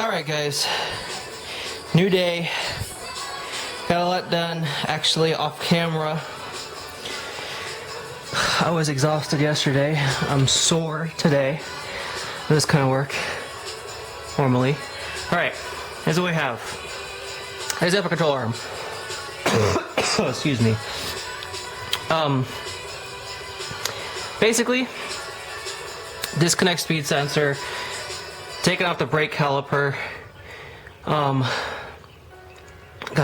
Alright guys, new day, got a lot done, actually off camera. I was exhausted yesterday, I'm sore today, this kind of work, normally. Alright, here's what we have. Here's the upper control arm. Oh, excuse me. Basically, disconnect speed sensor, taking off the brake caliper. God,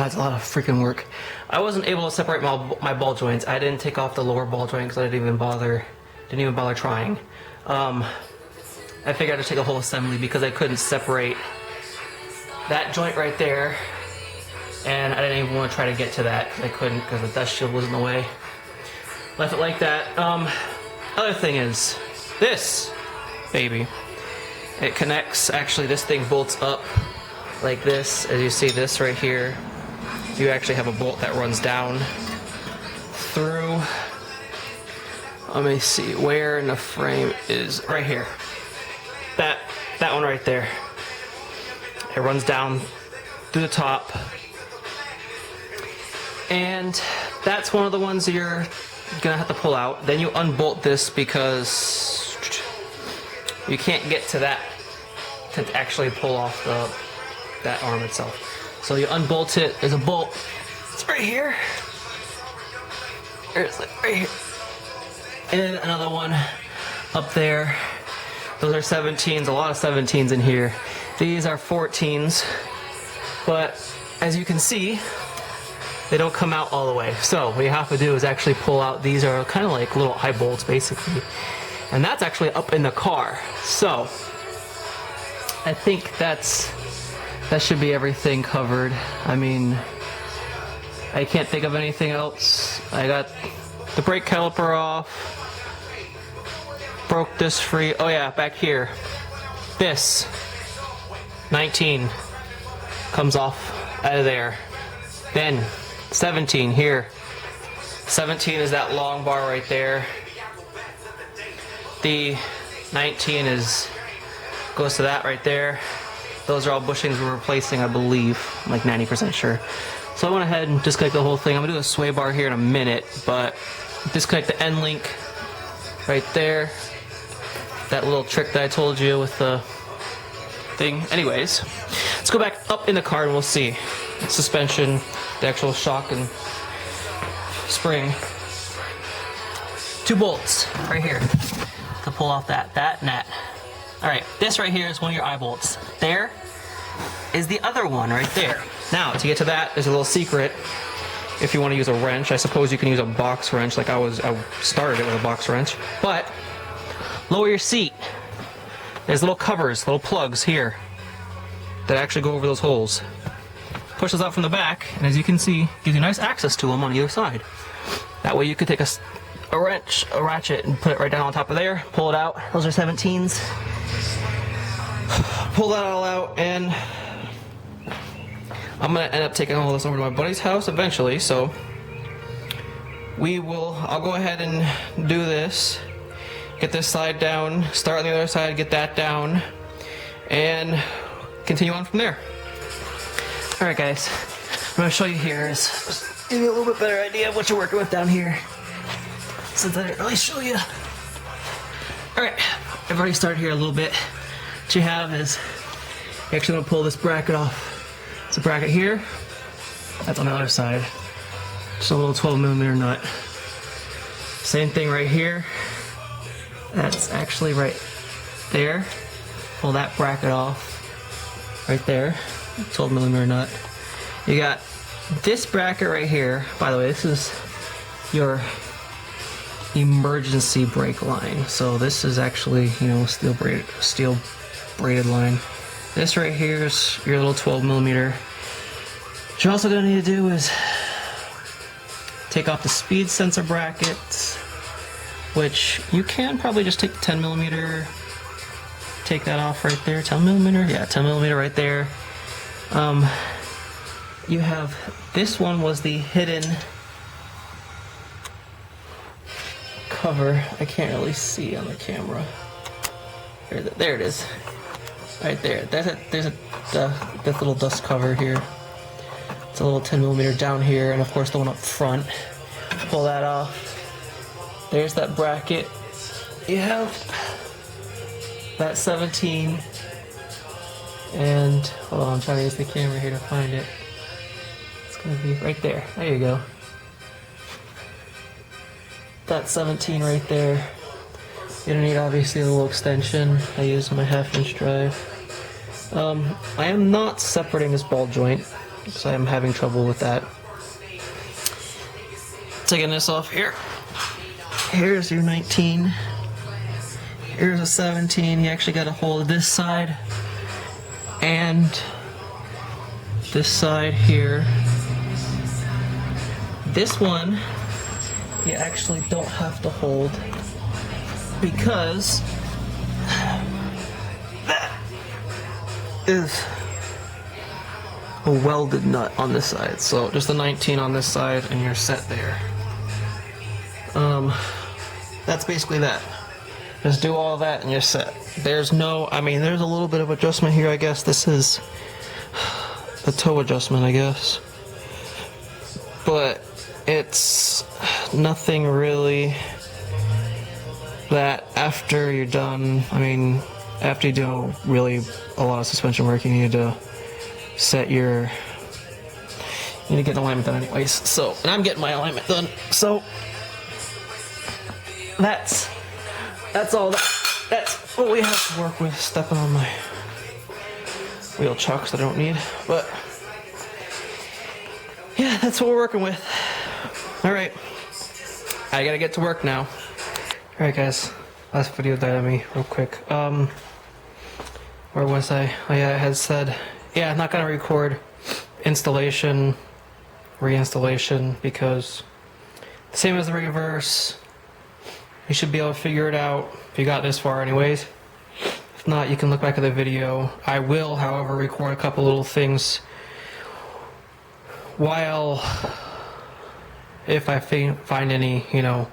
it's a lot of freaking work. I wasn't able to separate my ball joints. I didn't take off the lower ball joint because I didn't even bother trying. I figured I'd just take a whole assembly because I couldn't separate that joint right there, and I didn't even want to try to get to that because I couldn't because the dust shield was in the way. Left it like that. Other thing is this baby. It connects, actually this thing bolts up like this, as you see this right here. You actually have a bolt that runs down through. Let me see, where in the frame is, right here. That one right there. It runs down through the top. And that's one of the ones that you're gonna have to pull out. Then you unbolt this because you can't get to that to actually pull off that arm itself. So you unbolt it. There's a bolt. It's right here. There's it right here. And another one up there. Those are 17s. A lot of 17s in here. These are 14s. But as you can see, they don't come out all the way. So what you have to do is actually pull out. These are kind of like little eye bolts basically. And that's actually up in the car. So I think that should be everything covered. I mean, I can't think of anything else. I got the brake caliper off. Broke this free. Oh yeah, back here. This 19 comes off out of there. Then 17 here. 17 is that long bar right there. The 19 goes to that right there. Those are all bushings we're replacing, I believe. I'm like 90% sure. So I went ahead and disconnect the whole thing. I'm gonna do a sway bar here in a minute, but disconnect the end link right there. That little trick that I told you with the thing. Anyways, let's go back up in the car and we'll see. Suspension, the actual shock and spring. 2 bolts right here to pull off that and that. Alright, this right here is one of your eye bolts. There is the other one right there. Now, to get to that, there's a little secret. If you want to use a wrench, I suppose you can use a box wrench like I started it with a box wrench. But, lower your seat. There's little covers, little plugs here that actually go over those holes. Push those out from the back, and as you can see, gives you nice access to them on either side. That way you could take a wrench, a ratchet, and put it right down on top of there, pull it out. Those are 17s. Pull that all out, and I'm gonna end up taking all this over to my buddy's house eventually, so I'll go ahead and do this, get this side down, start on the other side, get that down, and continue on from there. Alright guys, I'm gonna show you here is give you a little bit better idea of what you're working with down here, since I didn't really show you. Alright, I've already started here a little bit. What you have is, you actually want to pull this bracket off. It's a bracket here, that's on the other side. Just a little 12mm nut. Same thing right here. That's actually right there. Pull that bracket off. Right there. 12mm nut. You got this bracket right here. By the way, this is your emergency brake line. So this is actually, steel braided line. This right here is your little 12mm. What you're also gonna need to do is take off the speed sensor brackets, which you can probably just take the 10mm, take that off right there. 10mm, yeah, 10mm right there. You have, this one was the hidden cover. I can't really see on the camera. There it is. right there. There's this little dust cover here. It's a little 10mm down here, and of course the one up front. Pull that off. There's that bracket. You have that 17, and hold on, I'm trying to use the camera here to find it. It's gonna be right there. There you go. That 17 right there. You don't need obviously a little extension. I use my 1/2-inch drive. I am not separating this ball joint because I am having trouble with that. Taking this off here. Here's your 19. Here's a 17. You actually got to hold this side and this side here. This one you actually don't have to hold because that is a welded nut on this side. So just the 19 on this side and you're set there. That's basically that. Just do all that and you're set. There's no, I mean, there's a little bit of adjustment here, I guess. This is the toe adjustment, I guess. But it's nothing really that after you're done, I mean, after you do really a lot of suspension work, you need to set your, you need to get an alignment done anyways. So, and I'm getting my alignment done. So, that's all that's what we have to work with. Stepping on my wheel chocks that I don't need, but yeah, that's what we're working with. All right, I gotta get to work now. All right, guys, last video died on me real quick. Where was I? Oh yeah, I had said, yeah, I'm not gonna record installation, reinstallation, because same as the reverse. You should be able to figure it out if you got this far anyways. If not, you can look back at the video. I will, however, record a couple little things while, if I find any, you know,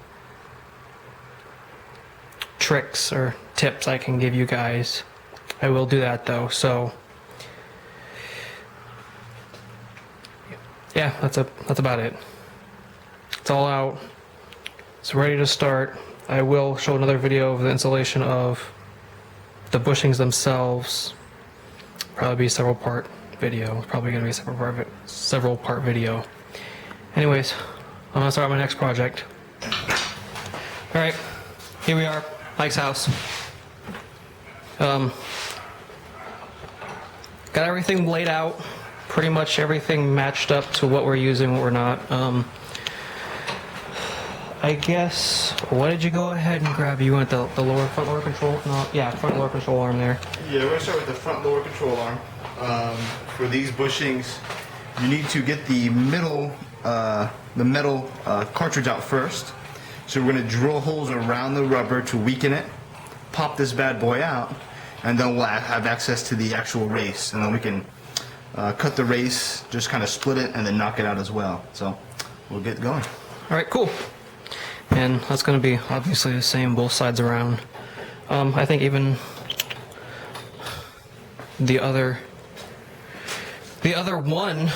tricks or tips I can give you guys. I will do that though, so yeah, that's about it. It's all out. It's ready to start. I will show another video of the installation of the bushings themselves. Probably be a several part video. It's probably going to be a several part video. Anyways, I'm going to start my next project. Alright, here we are, Mike's house. Got everything laid out, pretty much everything matched up to what we're using, what we're not. I guess, what did you go ahead and grab? You want the front lower control? No, yeah, front lower control arm there. Yeah, we're going to start with the front lower control arm. For these bushings, you need to get the metal cartridge out first. So we're going to drill holes around the rubber to weaken it, pop this bad boy out, and then we'll have access to the actual race. And then we can cut the race, just kind of split it, and then knock it out as well. So we'll get going. All right, cool. And that's going to be obviously the same both sides around. I think even the other one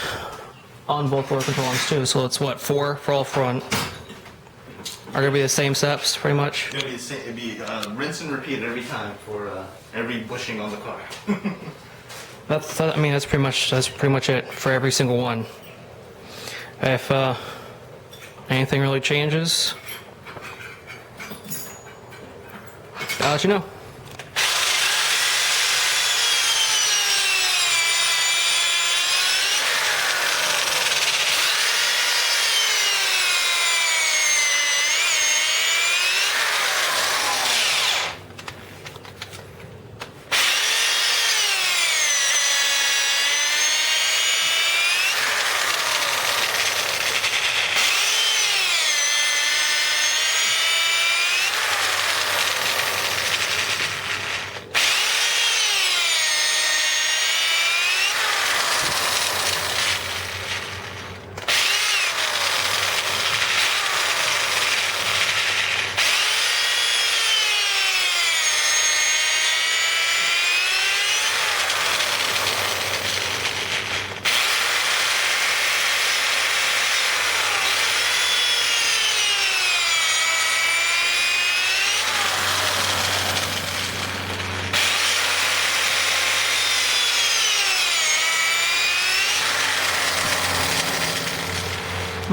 on both lower control arms too. So it's what, 4 for all front. Are going to be the same steps, pretty much. It's going to be the same. It'd be rinse and repeat every time for every bushing on the car. I mean, that's pretty much it for every single one. If anything really changes, I'll let you know.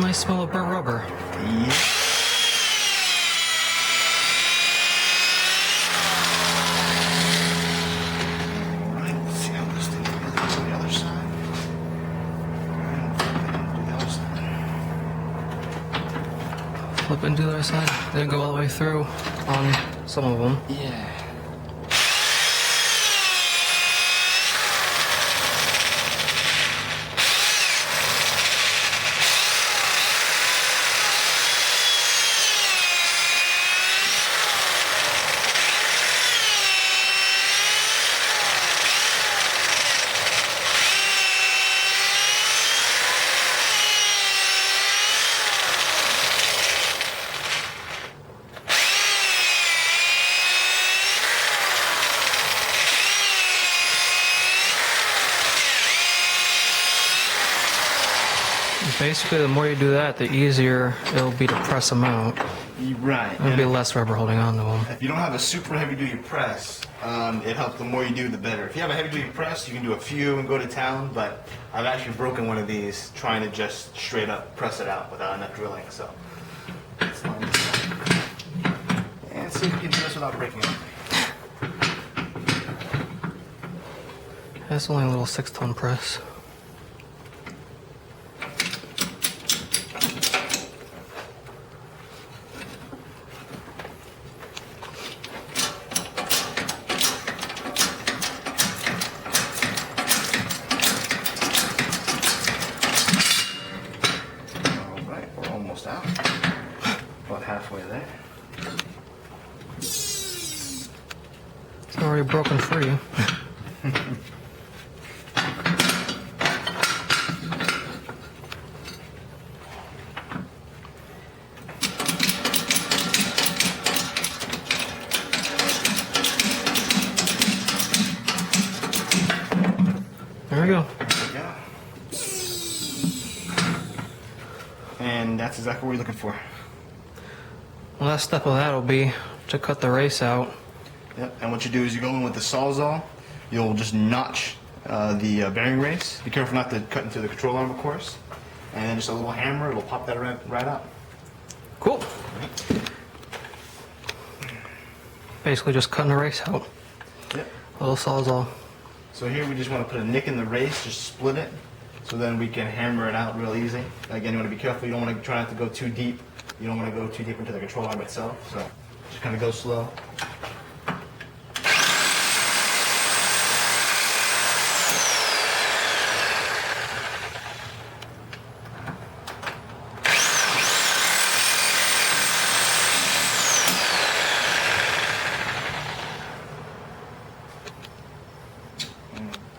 Nice smell of burnt rubber. Yeah. Alright, let's see how this thing goes to the other side. And do the other side. Flip and do the other side. Then go all the way through on some of them. Yeah. Basically, the more you do that, the easier it'll be to press them out. Right. There'll be less rubber holding on to them. If you don't have a super heavy duty press, it helps. The more you do, the better. If you have a heavy duty press, you can do a few and go to town. But I've actually broken one of these trying to just straight up press it out without enough drilling. So let's line this up and see if we can do this without breaking it. That's only a little 6-ton press. Out. About halfway there. It's already broken free. There we go. And that's exactly what you're looking for. Last step of that will be to cut the race out. Yep. And what you do is you go in with the Sawzall. You'll just notch the bearing race. Be careful not to cut into the control arm, of course. And then just a little hammer, it'll pop that right out. Cool. Basically just cutting the race out. Yep. A little Sawzall. So here we just want to put a nick in the race, just split it. So then we can hammer it out real easy. Again, you want to be careful. You don't want to try not to go too deep. You don't want to go too deep into the control arm itself. So just kind of go slow.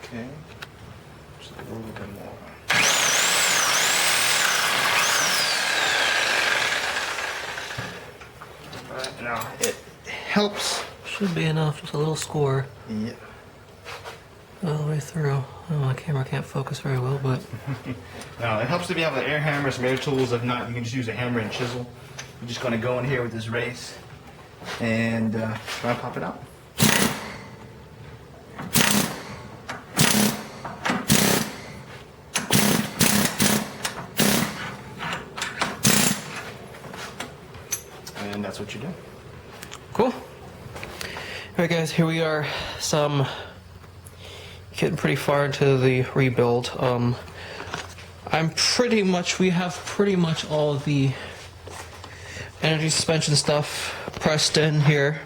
Okay. Just a little bit more. Alright, now it helps. Should be enough, just a little score. Yeah. All the way through. Oh, my camera can't focus very well, but... Now it helps if you have an air hammer, some air tools. If not, you can just use a hammer and chisel. You're just going to go in here with this race and try to pop it out. And that's what you do. Cool. Alright guys, here we are. Getting pretty far into the rebuild. We have pretty much all of the energy suspension stuff pressed in here.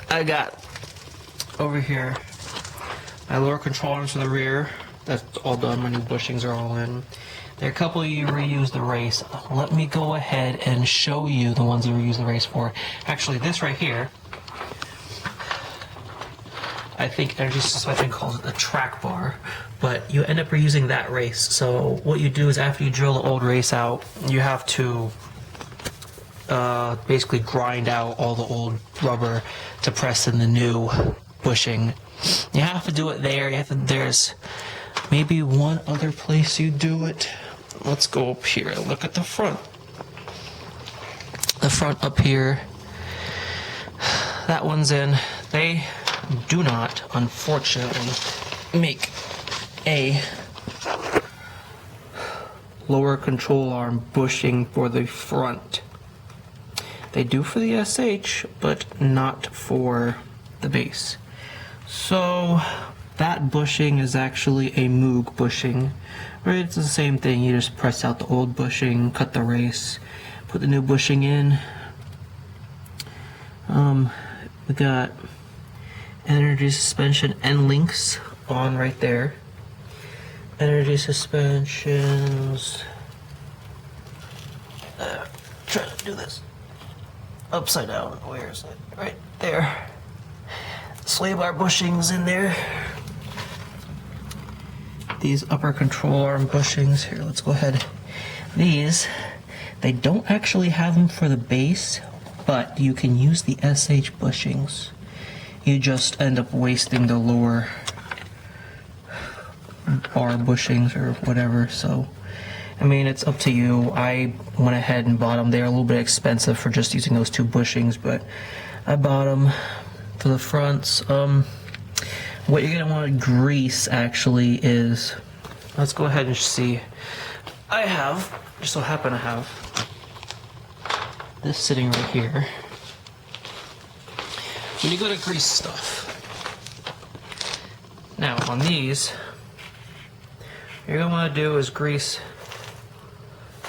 I got over here my lower control arms for the rear. That's all done. My new bushings are all in. There are a couple you reuse the race. Let me go ahead and show you the ones you reuse the race for. Actually, this right here, I think energy suspension calls it the track bar, but you end up reusing that race. So what you do is after you drill the old race out, you have to basically grind out all the old rubber to press in the new bushing. You have to do it there. There's maybe one other place you do it. Let's go up here. Look at the front. The front up here. That one's in. They do not, unfortunately, make a lower control arm bushing for the front. They do for the SH, but not for the bass. So that bushing is actually a Moog bushing. Right, it's the same thing. You just press out the old bushing, cut the race, put the new bushing in. We got energy suspension and links on right there. Energy suspensions. Try to do this upside down. Where is it? Right there. Sway bar bushings in there. These upper control arm bushings. Here, let's go ahead. These, they don't actually have them for the bass, but you can use the SH bushings. You just end up wasting the lower bar bushings or whatever, so I mean, it's up to you. I went ahead and bought them. They're a little bit expensive for just using those two bushings, but I bought them for the fronts. What you're gonna want to grease actually is, let's go ahead and see. I have, just so happen to have this sitting right here. When you go to grease stuff, now on these, what you're gonna want to do is grease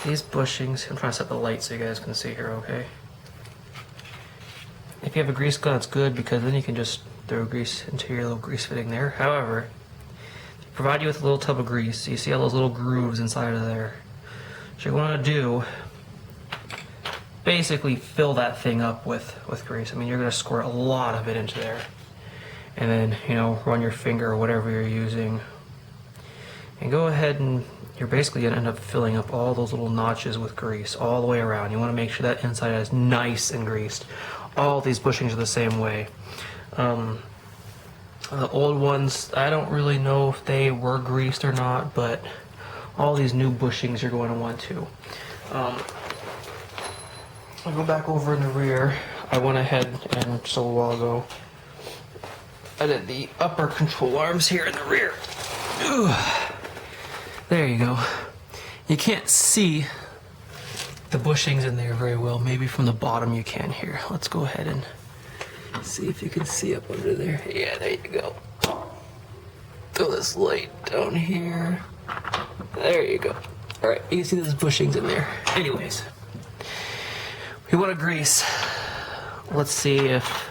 these bushings. I'm trying to set the light so you guys can see here, okay? If you have a grease gun, it's good because then you can just throw grease into your little grease fitting there. However, provide you with a little tub of grease. You see all those little grooves inside of there. What you want to do, basically fill that thing up with grease. I mean, you're going to squirt a lot of it into there. And then, you know, run your finger or whatever you're using. And go ahead and you're basically going to end up filling up all those little notches with grease all the way around. You want to make sure that inside is nice and greased. All these bushings are the same way. The old ones, I don't really know if they were greased or not, but all these new bushings you're going to want to. I'll go back over in the rear. I went ahead and just a little while ago, I did the upper control arms here in the rear. Ugh. There you go. You can't see the bushings in there very well. Maybe from the bottom you can here. Let's go ahead and see if you can see up under there. Yeah, there you go. Throw this light down here. There you go. Alright, you can see those bushings in there. Anyways, we want to grease. Let's see if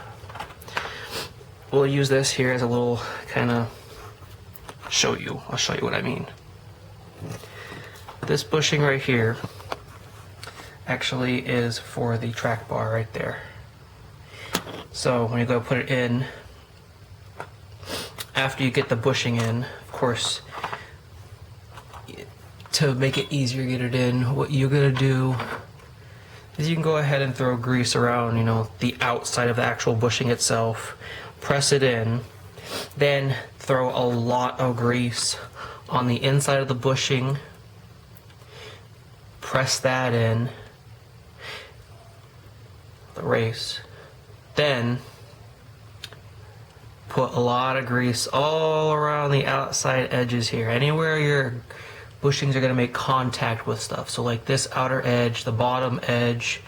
we'll use this here as a little kind of show you. I'll show you what I mean. This bushing right here actually is for the track bar right there. So when you go put it in, after you get the bushing in, of course, to make it easier to get it in, what you're gonna do is you can go ahead and throw grease around, you know, the outside of the actual bushing itself, press it in, then throw a lot of grease on the inside of the bushing, press that in, the race, then put a lot of grease all around the outside edges here, anywhere your bushings are going to make contact with stuff. So like this outer edge, the bottom edge,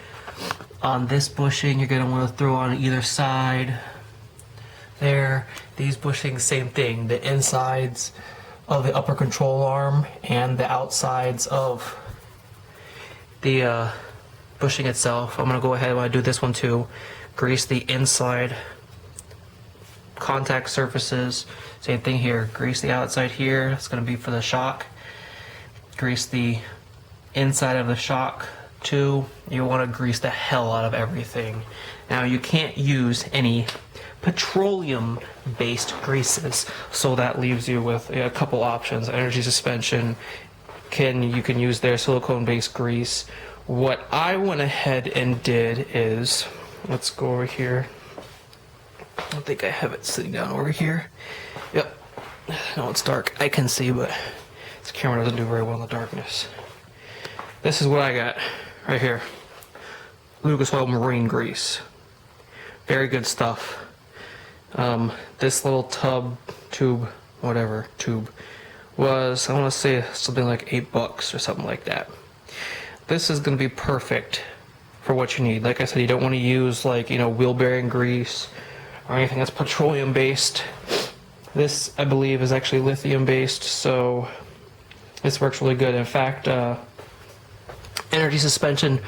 on this bushing you're going to want to throw on either side there. These bushings, same thing, the insides of the upper control arm and the outsides of the bushing itself. I'm going to go ahead when I do this one too, grease the inside contact surfaces. Same thing here, grease the outside here, it's going to be for the shock. Grease the inside of the shock too. You want to grease the hell out of everything. Now you can't use any petroleum based greases, so that leaves you with a couple options. Energy suspension, you can use their silicone based grease. What I went ahead and did is, let's go over here. I don't think I have it sitting down over here. Yep. No, it's dark. I can see, but this camera doesn't do very well in the darkness. This is what I got right here. Lucas Oil Marine Grease. Very good stuff. This little tube was, I want to say something like $8 or something like that. This is going to be perfect for what you need. Like I said, you don't want to use like, wheel bearing grease or anything that's petroleum based. This, I believe, is actually lithium based, so this works really good. In fact, Energy Suspension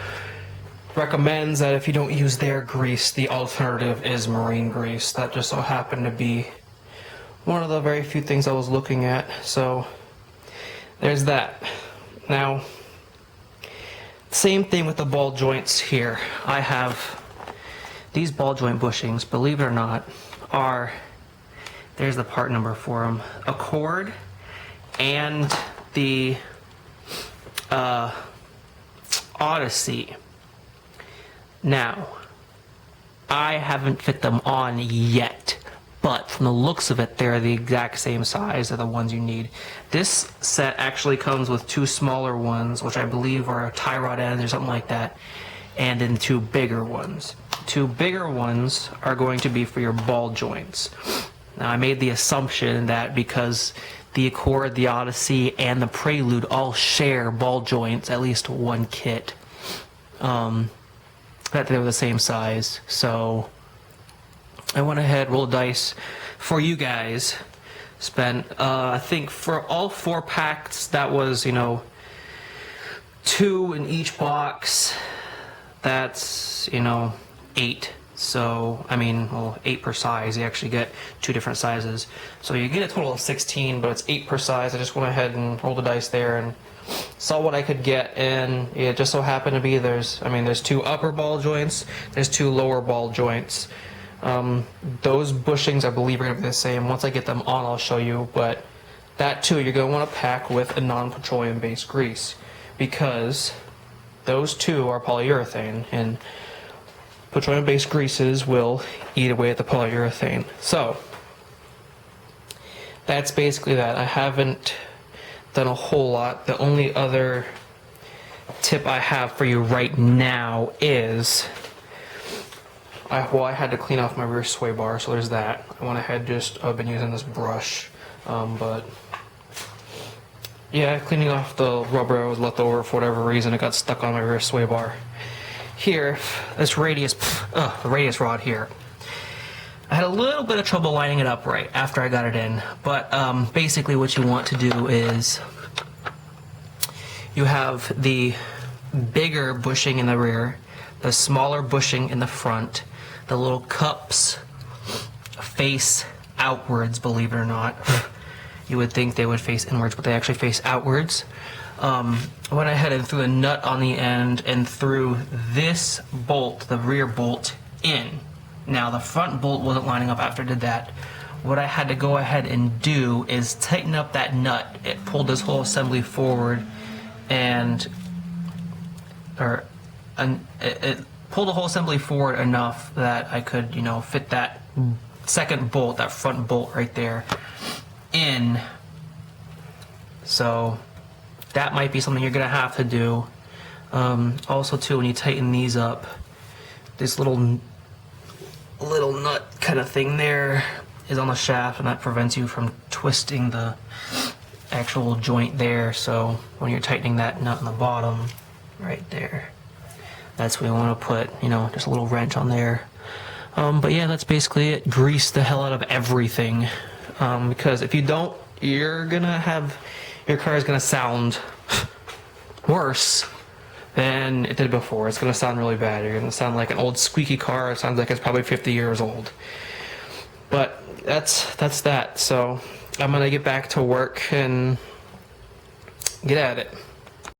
recommends that if you don't use their grease, the alternative is marine grease. That just so happened to be one of the very few things I was looking at, so there's that. Now, same thing with the ball joints here. I have these ball joint bushings, believe it or not, are, there's the part number for them, a cord and the Odyssey. Now, I haven't fit them on yet, but from the looks of it, they're the exact same size of the ones you need. This set actually comes with 2 smaller ones, which I believe are tie rod ends or something like that, and then 2 bigger ones. 2 bigger ones are going to be for your ball joints. Now, I made the assumption that because the Accord, the Odyssey, and the Prelude all share ball joints, at least one kit, that they were the same size. So I went ahead, rolled dice for you guys. Spent, I think for all 4 packs, that was, 2 in each box. That's, 8. So, 8 per size. You actually get 2 different sizes. So you get a total of 16, but it's 8 per size. I just went ahead and rolled the dice there and saw what I could get, and it just so happened to be there's 2 upper ball joints, there's 2 lower ball joints. Those bushings, I believe, are going to be the same. Once I get them on, I'll show you, but that too, you're going to want to pack with a non-petroleum based grease, because those 2 are polyurethane, and petroleum based greases will eat away at the polyurethane. So that's basically that. I haven't done a whole lot. The only other tip I have for you right now is I had to clean off my rear sway bar, so there's that. I went ahead, I've been using this brush, but yeah, cleaning off the rubber I was left over for whatever reason. It got stuck on my rear sway bar. Here, this radius, the radius rod here, I had a little bit of trouble lining it up right after I got it in, but basically what you want to do is you have the bigger bushing in the rear, the smaller bushing in the front, the little cups face outwards, believe it or not. You would think they would face inwards, but they actually face outwards. I went ahead and threw a nut on the end and threw this bolt, the rear bolt, in. Now, the front bolt wasn't lining up after I did that. What I had to go ahead and do is tighten up that nut. It pulled this whole assembly forward, and it pulled the whole assembly forward enough that I could, fit that second bolt, that front bolt right there, in. So that might be something you're gonna have to do. Also, too, when you tighten these up, this little nut kind of thing there is on the shaft, and that prevents you from twisting the actual joint there. So when you're tightening that nut on the bottom right there, that's when you want to put, just a little wrench on there. But yeah, that's basically it. Grease the hell out of everything, because if you don't, your car is gonna sound worse than it did before. It's gonna sound really bad. You're gonna sound like an old squeaky car. It sounds like it's probably 50 years old. But that's that. So I'm gonna get back to work and get at it.